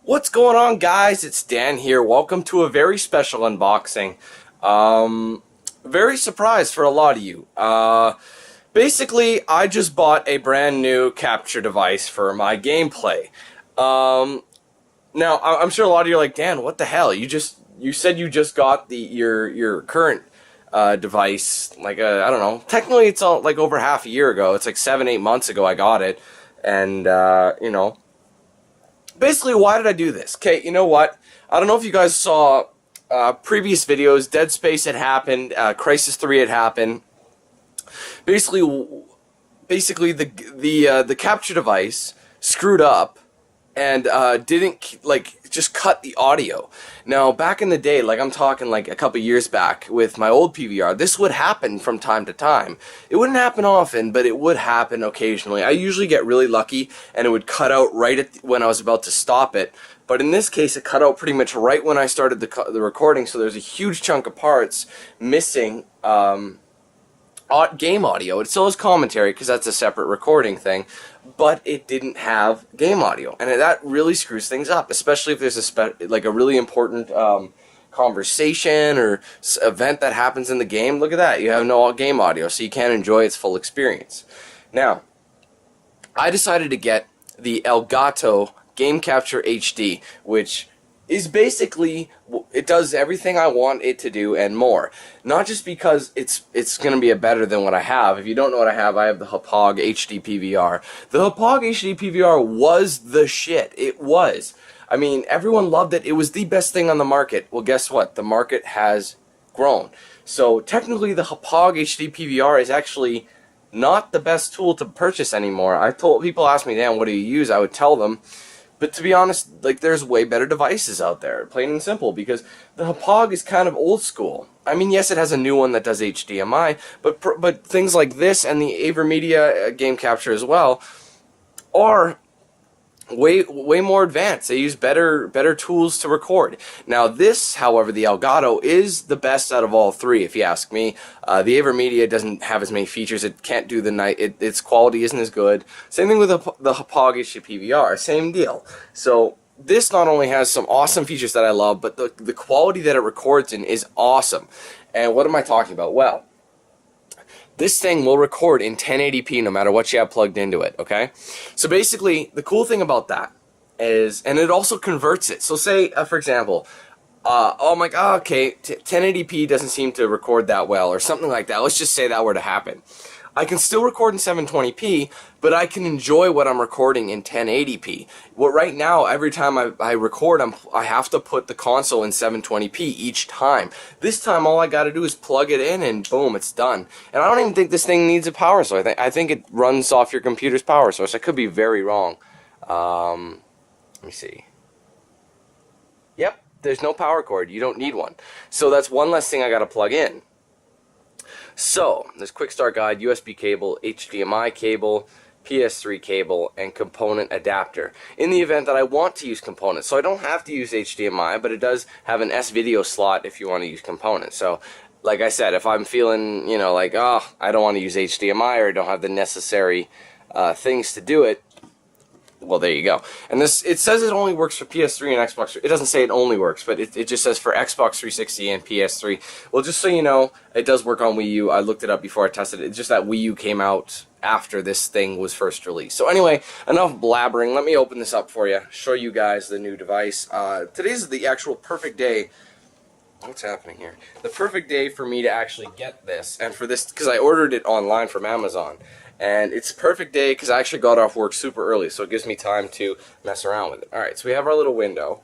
What's going on, guys? It's Dan here. Welcome to a very special unboxing. Very surprised for a lot of you. Basically, I just bought a brand new capture device for my gameplay. Now, I'm sure a lot of you are like, Dan, what the hell? You said you just got your current device, like, I don't know. Technically, it's all like over half a year ago. It's like 7-8 months ago I got it. And, you know, basically, why did I do this? Okay, you know what? I don't know if you guys saw previous videos. Dead Space had happened. Crisis 3 had happened. Basically, the capture device screwed up and didn't just cut the audio. Now, back in the day, like I'm talking like a couple years back with my old PVR, this would happen from time to time. It wouldn't happen often, but it would happen occasionally. I usually get really lucky and it would cut out right when I was about to stop it. But in this case, it cut out pretty much right when I started the recording, so there's a huge chunk of parts missing game audio. It still has commentary because that's a separate recording thing, but it didn't have game audio, and that really screws things up, especially if there's a really important conversation or event that happens in the game. Look at that, you have no game audio, so you can't enjoy its full experience. Now, I decided to get the Elgato Game Capture HD, which is basically, it does everything I want it to do and more. Not just because it's going to be better than what I have. If you don't know what I have the Hauppauge HD PVR. The Hauppauge HD PVR was the shit. It was. I mean, everyone loved it. It was the best thing on the market. Well, guess what? The market has grown. So technically, the Hauppauge HD PVR is actually not the best tool to purchase anymore. People ask me, Dan, what do you use? I would tell them. But to be honest, like, there's way better devices out there, plain and simple, because the Hauppauge is kind of old school. I mean, yes, it has a new one that does HDMI, but things like this and the AverMedia game capture as well are way more advanced. They use better tools to record. Now this, however, the Elgato is the best out of all three, if you ask me. The AverMedia doesn't have as many features. It can't do the night. Its quality isn't as good. Same thing with the Hauppauge HD PVR. Same deal. So this not only has some awesome features that I love, but the quality that it records in is awesome. And what am I talking about? Well, this thing will record in 1080p no matter what you have plugged into it, okay? So basically, the cool thing about that is, and it also converts it. So say, for example, oh my god, okay, 1080p doesn't seem to record that well, or something like that. Let's just say that were to happen. I can still record in 720p, but I can enjoy what I'm recording in 1080p. Well, right now, every time I record, I have to put the console in 720p each time. This time, all I got to do is plug it in, and boom, it's done. And I don't even think this thing needs a power source. I think it runs off your computer's power source. I could be very wrong. Let me see. Yep, there's no power cord. You don't need one. So that's one less thing I got to plug in. So, there's quick start guide, USB cable, HDMI cable, PS3 cable, and component adapter. In the event that I want to use components, so I don't have to use HDMI, but it does have an S-video slot if you want to use components. So, like I said, if I'm feeling, you know, like, oh, I don't want to use HDMI or I don't have the necessary things to do it, well, there you go. And this, it says it only works for PS3 and Xbox. It doesn't say it only works, but it just says for Xbox 360 and PS3. Well, just so you know, it does work on Wii U. I looked it up before I tested it. It's just that Wii U came out after this thing was first released. So anyway, enough blabbering. Let me open this up for you, show you guys the new device. Today's the actual perfect day. What's happening here? The perfect day for me to actually get this, and for this, because I ordered it online from Amazon. And it's a perfect day because I actually got off work super early, so it gives me time to mess around with it. Alright, so we have our little window,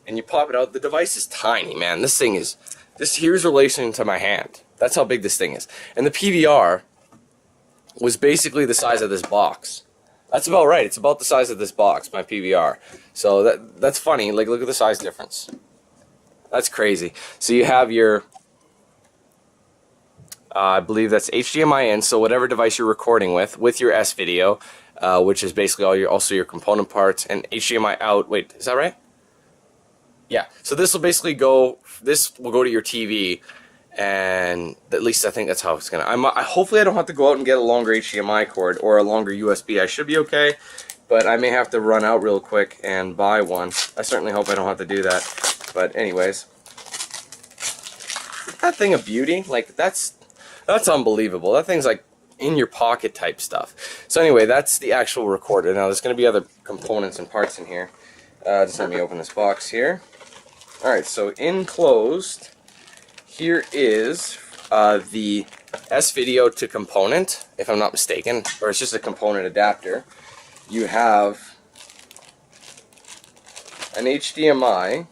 and you pop it out. The device is tiny, man. This thing is, here's relation to my hand. That's how big this thing is. And the PVR was basically the size of this box. That's about right. It's about the size of this box, my PVR. So that's funny. Like, look at the size difference. That's crazy. So you have your, I believe that's HDMI in, so whatever device you're recording with your S-video, which is basically also your component parts, and HDMI out. Wait, is that right? Yeah. So this will basically go. This will go to your TV, and at least I think that's how it's gonna. Hopefully I don't have to go out and get a longer HDMI cord or a longer USB. I should be okay, but I may have to run out real quick and buy one. I certainly hope I don't have to do that. But anyways, that thing a beauty. Like that's unbelievable. That thing's like in your pocket type stuff. So anyway, that's the actual recorder. Now there's going to be other components and parts in here. Just let me open this box here. Alright, so enclosed, here is the S-Video to component, if I'm not mistaken, or it's just a component adapter. You have an HDMI.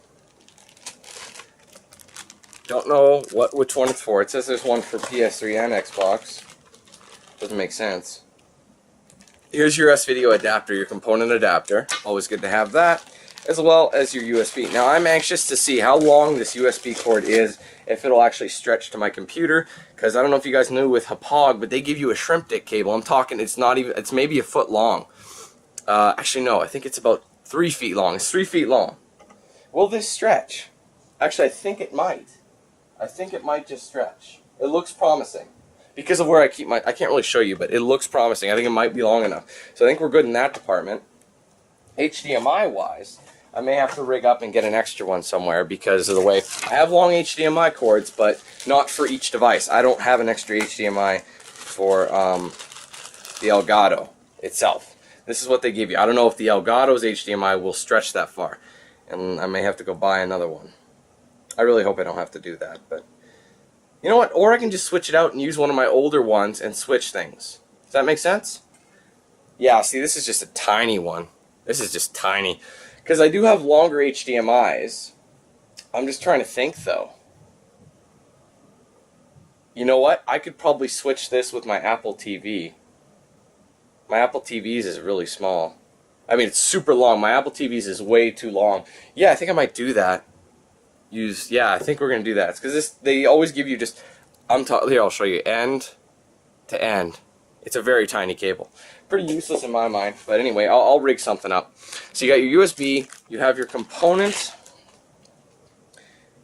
Don't know which one it's for. It says there's one for PS3 and Xbox. Doesn't make sense. Here's your S-Video adapter, your component adapter. Always good to have that, as well as your USB. Now I'm anxious to see how long this USB cord is, if it'll actually stretch to my computer, because I don't know if you guys knew with Hapag, but they give you a shrimp dick cable. I'm talking, it's maybe a foot long. Actually no, I think it's about 3 feet long. It's 3 feet long. Will this stretch? Actually, I think it might. I think it might just stretch. It looks promising. Because of where I keep my, I can't really show you, but it looks promising. I think it might be long enough. So I think we're good in that department. HDMI wise, I may have to rig up and get an extra one somewhere because of the way I have long HDMI cords, but not for each device. I don't have an extra HDMI for the Elgato itself. This is what they give you. I don't know if the Elgato's HDMI will stretch that far, and I may have to go buy another one. I really hope I don't have to do that, but you know what? Or I can just switch it out and use one of my older ones and switch things. Does that make sense? Yeah, see, this is just a tiny one. This is just tiny. Because I do have longer HDMIs. I'm just trying to think, though. You know what? I could probably switch this with my Apple TV. My Apple TV's is really small. I mean, it's super long. My Apple TV's is way too long. Yeah, I think I might do that. Yeah, I think we're gonna do that. It's because they always give you just here, I'll show you, end to end. It's a very tiny cable, pretty useless in my mind, but anyway, I'll rig something up. So you got your USB, you have your component,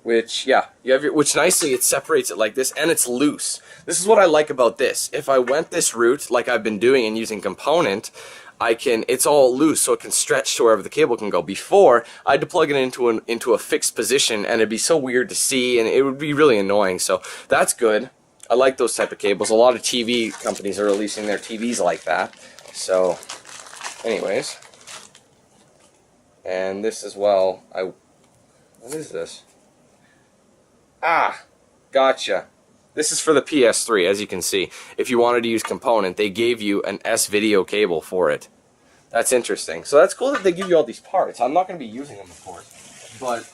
which which nicely it separates it like this, and it's loose. This is what I like about this. If I went this route like I've been doing and using component, it's all loose, so it can stretch to wherever the cable can go. Before, I had to plug it into a fixed position, and it'd be so weird to see, and it would be really annoying. So that's good. I like those type of cables. A lot of TV companies are releasing their TVs like that. So, anyways, and this as well. What is this? Ah, gotcha. This is for the PS3, as you can see. If you wanted to use component, they gave you an S-Video cable for it. That's interesting. So that's cool that they give you all these parts. I'm not going to be using them, of course. But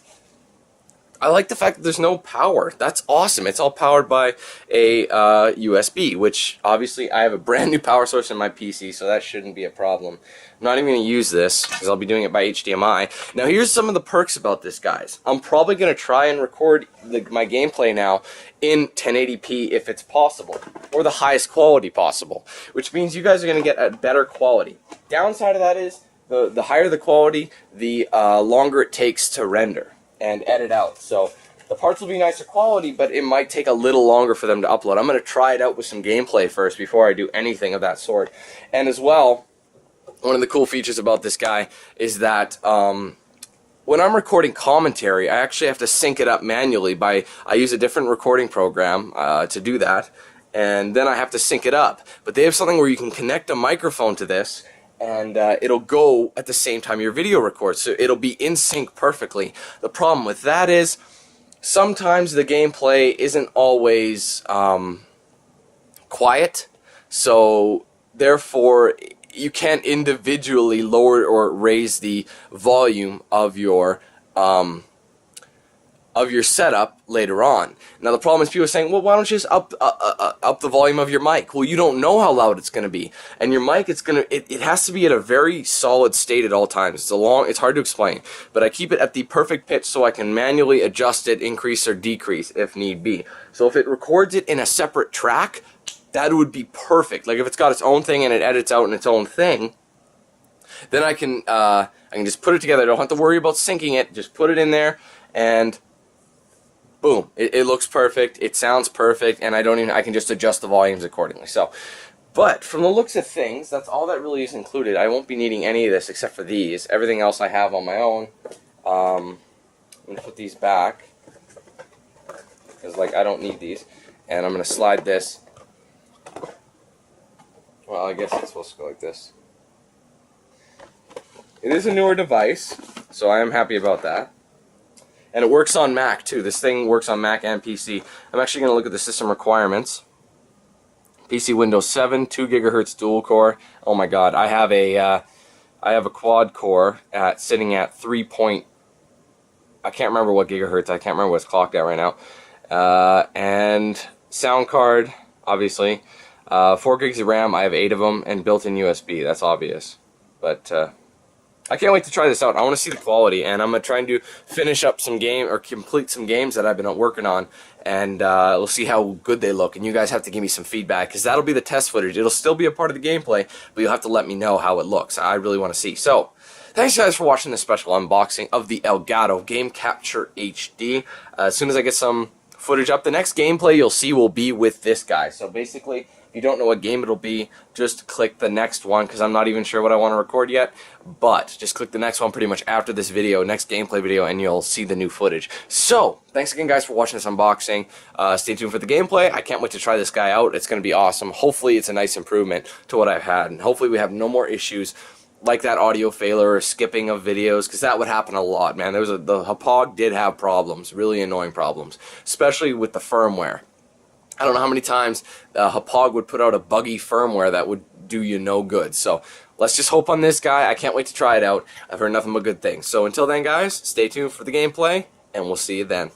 I like the fact that there's no power. That's awesome. It's all powered by a USB, which obviously I have a brand new power source in my PC, so that shouldn't be a problem. I'm not even going to use this because I'll be doing it by HDMI. Now here's some of the perks about this, guys. I'm probably going to try and record my gameplay now in 1080p if it's possible, or the highest quality possible, which means you guys are going to get a better quality. Downside of that is the higher the quality, the longer it takes to render and edit out. So the parts will be nicer quality, but it might take a little longer for them to upload. I'm going to try it out with some gameplay first before I do anything of that sort. And as well, one of the cool features about this guy is that when I'm recording commentary, I actually have to sync it up manually I use a different recording program to do that, and then I have to sync it up. But they have something where you can connect a microphone to this, and it'll go at the same time your video records, so it'll be in sync perfectly. The problem with that is sometimes the gameplay isn't always quiet, so therefore you can't individually lower or raise the volume of your setup later on. Now the problem is people are saying, well, why don't you just up the volume of your mic? Well, you don't know how loud it's going to be, and your mic it has to be at a very solid state at all times. It's hard to explain, but I keep it at the perfect pitch so I can manually adjust it, increase or decrease if need be. So if it records it in a separate track, that would be perfect. Like if it's got its own thing and it edits out in its own thing, then I can just put it together. I don't have to worry about syncing it. Just put it in there, and boom, it looks perfect, it sounds perfect, and I can just adjust the volumes accordingly. So, but from the looks of things, that's all that really is included. I won't be needing any of this except for these. Everything else I have on my own. I'm going to put these back, because like I don't need these. And I'm going to slide this. Well, I guess it's supposed to go like this. It is a newer device, so I am happy about that. And it works on Mac too. This thing works on Mac and PC. I'm actually going to look at the system requirements. PC Windows 7, 2 GHz dual core. Oh my God, I have a quad core sitting at 3. I can't remember what gigahertz. I can't remember what it's clocked at right now. And sound card, obviously. 4 gigs of RAM. I have 8 of them, and built-in USB. That's obvious. But I can't wait to try this out. I want to see the quality, and I'm going to try and finish up some complete some games that I've been working on, and we'll see how good they look. And you guys have to give me some feedback, because that'll be the test footage. It'll still be a part of the gameplay, but you'll have to let me know how it looks. I really want to see. So, thanks guys for watching this special unboxing of the Elgato Game Capture HD. As soon as I get some footage up, the next gameplay you'll see will be with this guy. So basically, if you don't know what game it'll be, just click the next one, because I'm not even sure what I want to record yet, but just click the next one pretty much after this video, next gameplay video, and you'll see the new footage. So, thanks again guys for watching this unboxing. Stay tuned for the gameplay. I can't wait to try this guy out. It's going to be awesome. Hopefully it's a nice improvement to what I've had, and hopefully we have no more issues like that audio failure or skipping of videos, because that would happen a lot, man. The Hauppauge did have problems, really annoying problems, especially with the firmware. I don't know how many times Hauppauge would put out a buggy firmware that would do you no good. So let's just hope on this guy. I can't wait to try it out. I've heard nothing but good things. So until then, guys, stay tuned for the gameplay, and we'll see you then.